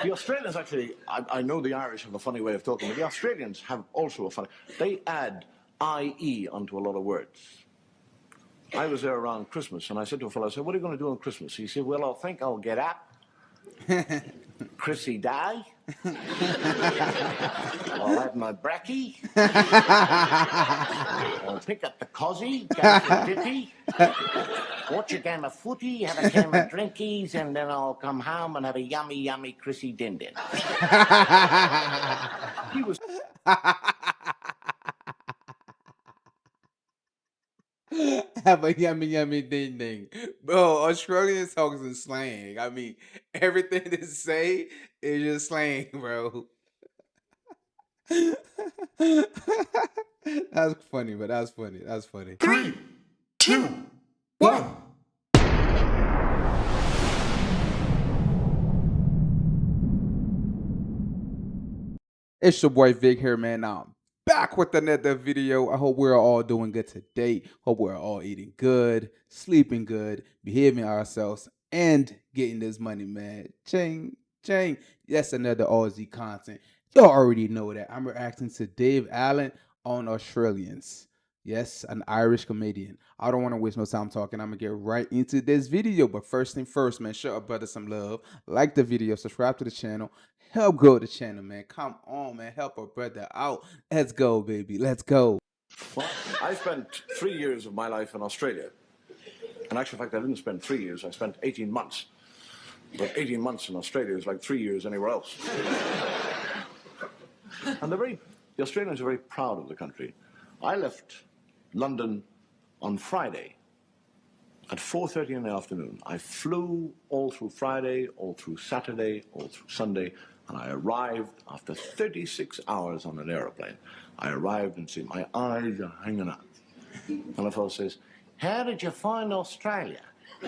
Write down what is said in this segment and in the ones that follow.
The Australians actually, I know the Irish have a funny way of talking, but the Australians have also a funny, they add IE onto a lot of words. I was there around Christmas, and I said to a fellow, I said, what are you going to do on Christmas? He said, well, I think I'll get up, Chrissy die, I'll have my brekkie, I'll pick up the cozzy, go for a dippy, watch a game of footy, have a game of drinkies, and then I'll come home and have a yummy, yummy Chrissy din din. He was... Have a yummy yummy ding ding. Bro, Australian talks in slang. I mean, everything they say is just slang, bro. That's funny, but that's funny. That's funny. 3, 2, 1. It's your boy Vic here, man. Now I'm back with another video. I hope we're all doing good today. Hope we're all eating good, sleeping good, behaving ourselves, and getting this money, man. Ching, ching. Yes, another Aussie content. Y'all already know that. I'm reacting to Dave Allen on Australians. Yes, an Irish comedian. I don't want to waste no time talking. I'm going to get right into this video. But first thing first, man, show a brother some love. Like the video, subscribe to the channel. Help grow the channel, man. Come on, man. Help a brother out. Let's go, baby. Let's go. Well, I spent 3 years of my life in Australia. In actual fact, I didn't spend 3 years. I spent 18 months. But 18 months in Australia is like 3 years anywhere else. And the Australians are very proud of the country. I left London on Friday at 4:30 in the afternoon. I flew all through Friday, all through Saturday, all through Sunday, and I arrived after 36 hours on an aeroplane. I arrived and see my eyes are hanging out. And the fellow says, how did you find Australia? I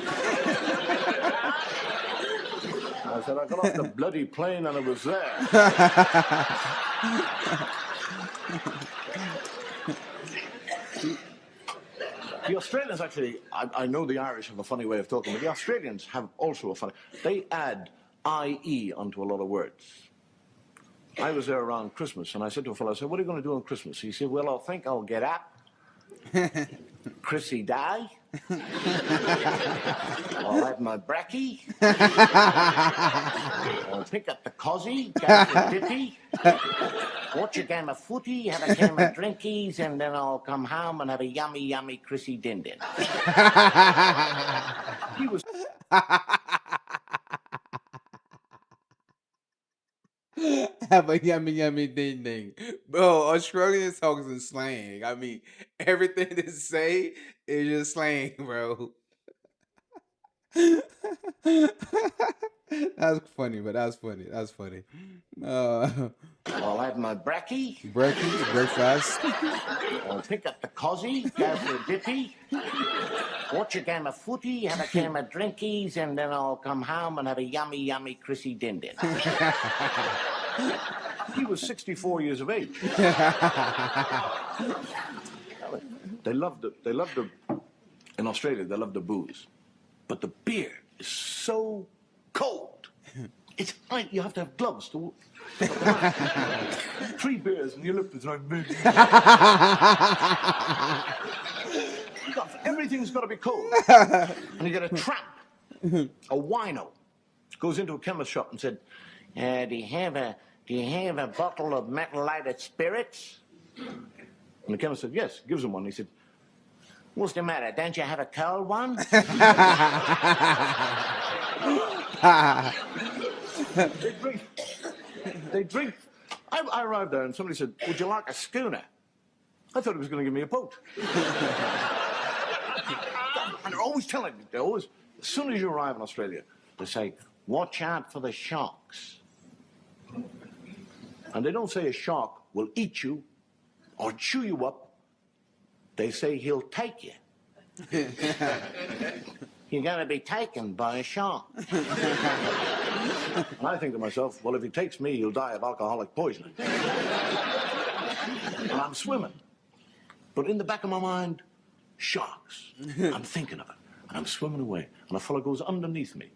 said, I got off the bloody plane and it was there. The Australians actually, I know the Irish have a funny way of talking, but the Australians have also a funny, they add IE onto a lot of words. I was there around Christmas, and I said to a fellow, I said, what are you going to do on Christmas? He said, well, I think I'll get up, Chrissy die, I'll have my brekkie, I'll pick up the cozzy, go for a dippy, watch a game of footy, have a game of drinkies, and then I'll come home and have a yummy, yummy Chrissy din din. He was... Have a yummy yummy ding ding. Bro, Australian talks in slang. I mean, everything they say is just slang, bro. That's funny, but that's funny. That's funny. I'll have my brekkie, Breakfast. I'll pick up the cozzy, go for a dippy, watch a game of footy, have a game of drinkies, and then I'll come home and have a yummy, yummy Chrissy din din. He was 64 years of age. They loved the, in Australia, they love the booze. But the beer is so cold. It's like you have to have gloves to... 3 beers and you look at like... Everything's got to be cold. And you get a tramp, a wino, goes into a chemist shop and said, do you have a bottle of methylated spirits? And the chemist said, yes, gives him one. He said, what's the matter? Don't you have a cold one? They drink. I arrived there and somebody said, would you like a schooner? I thought he was going to give me a boat. And they're always telling me, as soon as you arrive in Australia, they say, watch out for the sharks. And they don't say a shark will eat you or chew you up. They say he'll take you. You're going to be taken by a shark. And I think to myself, well, if he takes me, he'll die of alcoholic poisoning. And I'm swimming. But in the back of my mind, sharks. I'm thinking of it. And I'm swimming away. And a fellow goes underneath me.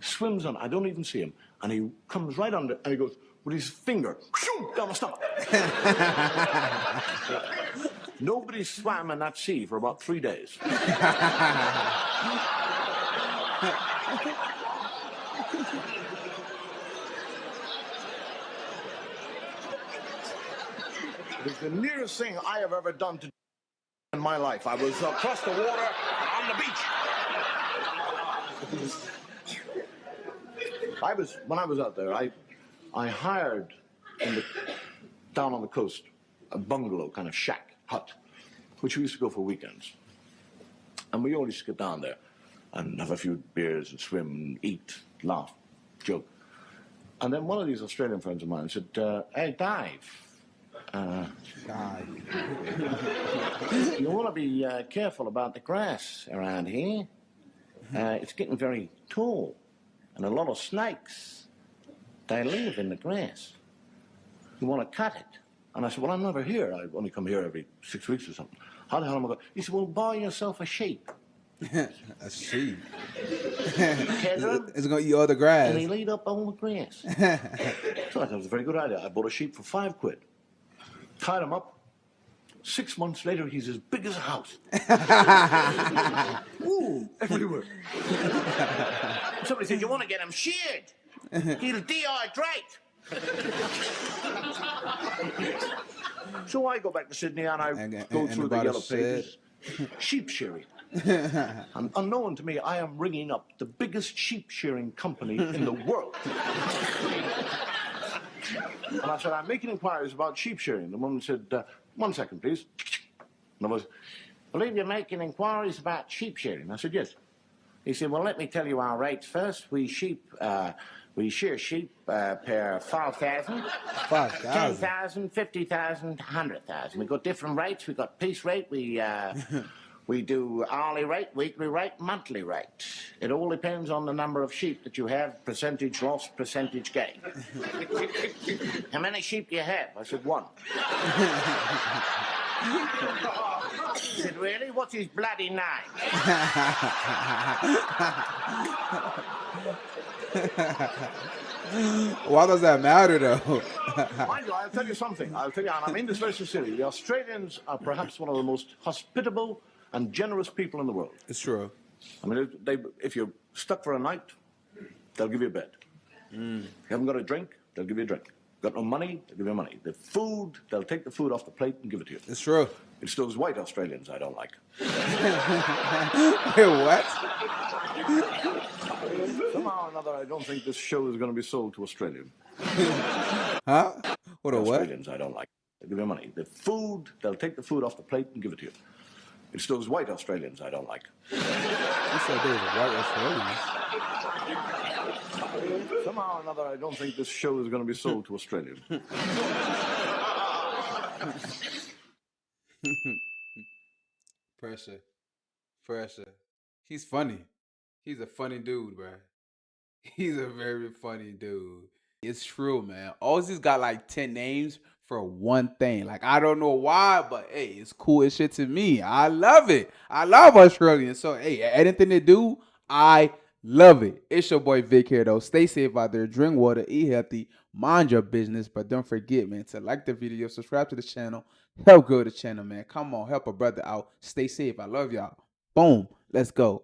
Swims on. I don't even see him. and he comes right under, and he goes with his finger down the stomach. Nobody swam in that sea for about 3 days. It's the nearest thing I have ever done to in my life. I was across the water on the beach. When I was out there, I hired down on the coast a bungalow kind of shack hut, which we used to go for weekends. And we always get down there and have a few beers and swim and eat, laugh, joke. And then one of these Australian friends of mine said, "Hey, Dave, you want to be careful about the grass around here. It's getting very tall, and a lot of snakes, they live in the grass. You want to cut it." And I said, "Well, I'm never here. I only come here every 6 weeks or something. How the hell am I going?" He said, "Well, buy yourself a sheep." A sheep. Tether, It's gonna eat all the grass. and he'll eat up all the grass. So I thought it was a very good idea. I bought a sheep for £5. Tied him up. 6 months later, he's as big as a house. Ooh, everywhere. Somebody said, "You want to get him sheared? He'll dehydrate." So I go back to Sydney and I go through the yellow pages. Sheep shearing. And unknown to me, I am ringing up the biggest sheep shearing company in the world. And I said, "I'm making inquiries about sheep shearing." The woman said, "1 second, please." And I was, "Believe you're making inquiries about sheep shearing?" I said, "Yes." He said, "Well, let me tell you our rates first. We shear sheep per 5,000, 10,000, 50,000, 100,000. We've got different rates. We've got piece rate. We do hourly rate, weekly rate, monthly rate. It all depends on the number of sheep that you have, percentage loss, percentage gain." "How many sheep do you have?" I said, "1." He said, "Really? What's his bloody name?" Why does that matter, though? Mind you, I'll tell you something. I'll tell you, and I mean this very sincerely. The Australians are perhaps one of the most hospitable and generous people in the world. It's true. I mean, if you're stuck for a night, they'll give you a bed. You haven't got a drink, they'll give you a drink. Got no money, they'll give you money. The food, they'll take the food off the plate and give it to you. It's true. It's those white Australians I don't like. What? Somehow or another, I don't think this show is going to be sold to Australians. Huh? What a what? Australians I don't like. They'll give you money. The food, they'll take the food off the plate and give it to you. It's those white Australians I don't like. You said there was a white Australians. Somehow or another, I don't think this show is going to be sold to Australians. Pressure. He's funny. He's a funny dude, bro. He's a very funny dude. It's true, man. Ozzy's got like 10 names for one thing. Like, I don't know why, but hey, it's cool as shit to me. I love it. I love Australians. So, hey, anything they do, I love it. It's your boy Vic here, though. Stay safe out there. Drink water. Eat healthy. Mind your business. But don't forget, man, to like the video, subscribe to the channel. Help grow the channel, man. Come on. Help a brother out. Stay safe. I love y'all. Boom. Let's go.